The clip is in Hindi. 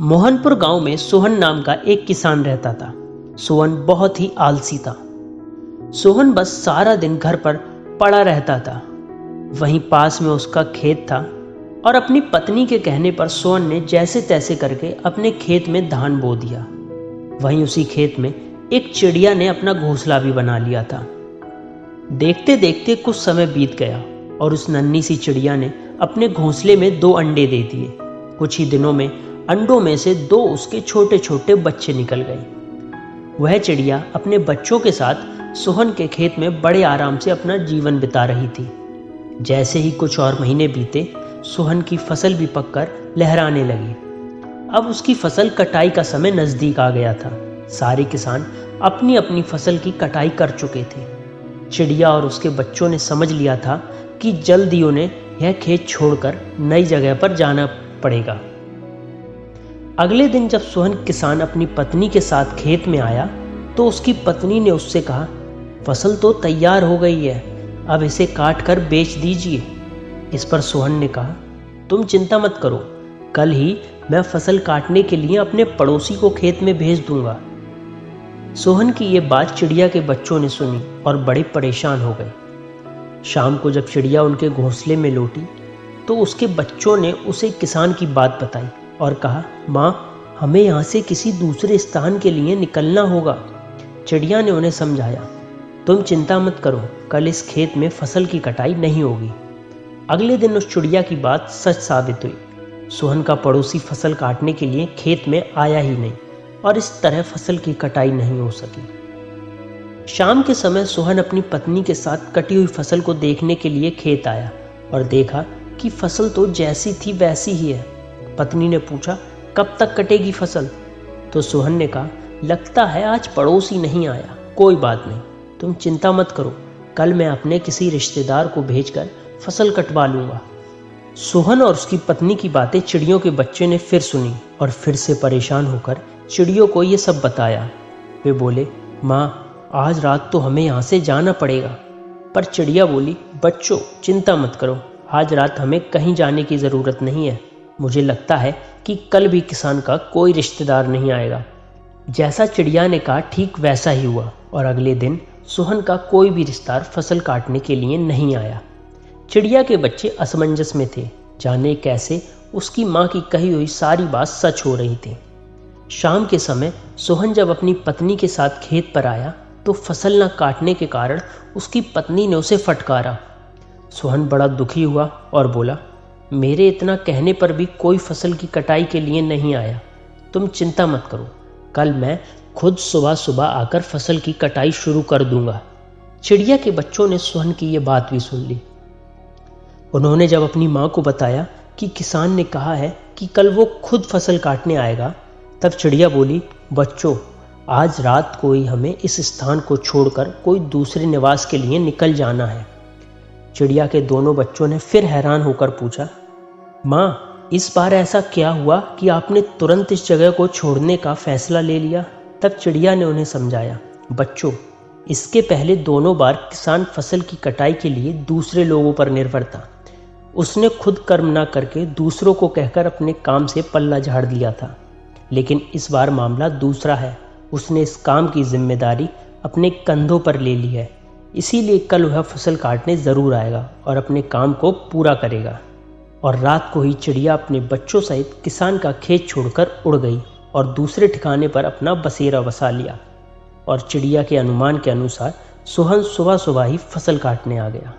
मोहनपुर गांव में सोहन नाम का एक किसान रहता था। सोहन बहुत ही आलसी था। सोहन बस सारा दिन घर पर पड़ा रहता था। वहीं पास में उसका खेत था और अपनी पत्नी के कहने पर सोहन ने जैसे तैसे करके अपने खेत में धान बो दिया। वहीं उसी खेत में एक चिड़िया ने अपना घोंसला भी बना लिया था। देखते देखते कुछ समय बीत गया और उस नन्ही सी चिड़िया ने अपने घोंसले में 2 अंडे दे दिए। कुछ ही दिनों में अंडों में से 2 उसके छोटे छोटे बच्चे निकल गए। वह चिड़िया अपने बच्चों के साथ सोहन के खेत में बड़े आराम से अपना जीवन बिता रही थी। जैसे ही कुछ और महीने बीते, सोहन की फसल भी पककर लहराने लगी। अब उसकी फसल कटाई का समय नजदीक आ गया था। सारे किसान अपनी अपनी फसल की कटाई कर चुके थे। चिड़िया और उसके बच्चों ने समझ लिया था कि जल्द ही उन्हें यह खेत छोड़कर नई जगह पर जाना पड़ेगा। अगले दिन जब सोहन किसान अपनी पत्नी के साथ खेत में आया तो उसकी पत्नी ने उससे कहा, फसल तो तैयार हो गई है, अब इसे काट कर बेच दीजिए। इस पर सोहन ने कहा, तुम चिंता मत करो, कल ही मैं फसल काटने के लिए अपने पड़ोसी को खेत में भेज दूंगा। सोहन की ये बात चिड़िया के बच्चों ने सुनी और बड़े परेशान हो गए। शाम को जब चिड़िया उनके घोंसले में लौटी तो उसके बच्चों ने उसे किसान की बात बताई और कहा, माँ, हमें यहाँ से किसी दूसरे स्थान के लिए निकलना होगा। चिड़िया ने उन्हें समझाया, तुम चिंता मत करो, कल इस खेत में फसल की कटाई नहीं होगी। अगले दिन उस चिड़िया की बात सच साबित हुई। सोहन का पड़ोसी फसल काटने के लिए खेत में आया ही नहीं और इस तरह फसल की कटाई नहीं हो सकी। शाम के समय सोहन अपनी पत्नी के साथ कटी हुई फसल को देखने के लिए खेत आया और देखा कि फसल तो जैसी थी वैसी ही है। पत्नी ने पूछा, कब तक कटेगी फसल? तो सोहन ने कहा, लगता है आज पड़ोसी नहीं आया। कोई बात नहीं, तुम चिंता मत करो, कल मैं अपने किसी रिश्तेदार को भेजकर फसल कटवा लूंगा। सोहन और उसकी पत्नी की बातें चिड़ियों के बच्चे ने फिर सुनी और फिर से परेशान होकर चिड़ियों को ये सब बताया। वे बोले, माँ, आज रात तो हमें यहाँ से जाना पड़ेगा। पर चिड़िया बोली, बच्चों, चिंता मत करो, आज रात हमें कहीं जाने की ज़रूरत नहीं है। मुझे लगता है कि कल भी किसान का कोई रिश्तेदार नहीं आएगा। जैसा चिड़िया ने कहा ठीक वैसा ही हुआ और अगले दिन सोहन का कोई भी रिश्तेदार फसल काटने के लिए नहीं आया। चिड़िया के बच्चे असमंजस में थे, जाने कैसे उसकी माँ की कही हुई सारी बात सच हो रही थी। शाम के समय सोहन जब अपनी पत्नी के साथ खेत पर आया तो फसल न काटने के कारण उसकी पत्नी ने उसे फटकारा। सोहन बड़ा दुखी हुआ और बोला, मेरे इतना कहने पर भी कोई फसल की कटाई के लिए नहीं आया। तुम चिंता मत करो, कल मैं खुद सुबह सुबह आकर फसल की कटाई शुरू कर दूंगा। चिड़िया के बच्चों ने सोहन की ये बात भी सुन ली। उन्होंने जब अपनी माँ को बताया कि किसान ने कहा है कि कल वो खुद फसल काटने आएगा, तब चिड़िया बोली, बच्चों, आज रात को ही हमें इस स्थान को छोड़कर कोई दूसरे निवास के लिए निकल जाना है। चिड़िया के दोनों बच्चों ने फिर हैरान होकर पूछा, माँ, इस बार ऐसा क्या हुआ कि आपने तुरंत इस जगह को छोड़ने का फैसला ले लिया? तब चिड़िया ने उन्हें समझाया, बच्चों, इसके पहले दोनों बार किसान फसल की कटाई के लिए दूसरे लोगों पर निर्भर था। उसने खुद कर्म ना करके दूसरों को कहकर अपने काम से पल्ला झाड़ दिया था। लेकिन इस बार मामला दूसरा है। उसने इस काम की जिम्मेदारी अपने कंधों पर ले ली है, इसीलिए कल वह फसल काटने ज़रूर आएगा और अपने काम को पूरा करेगा। और रात को ही चिड़िया अपने बच्चों सहित किसान का खेत छोड़कर उड़ गई और दूसरे ठिकाने पर अपना बसेरा बसा लिया। और चिड़िया के अनुमान के अनुसार सोहन सुबह सुबह ही फसल काटने आ गया।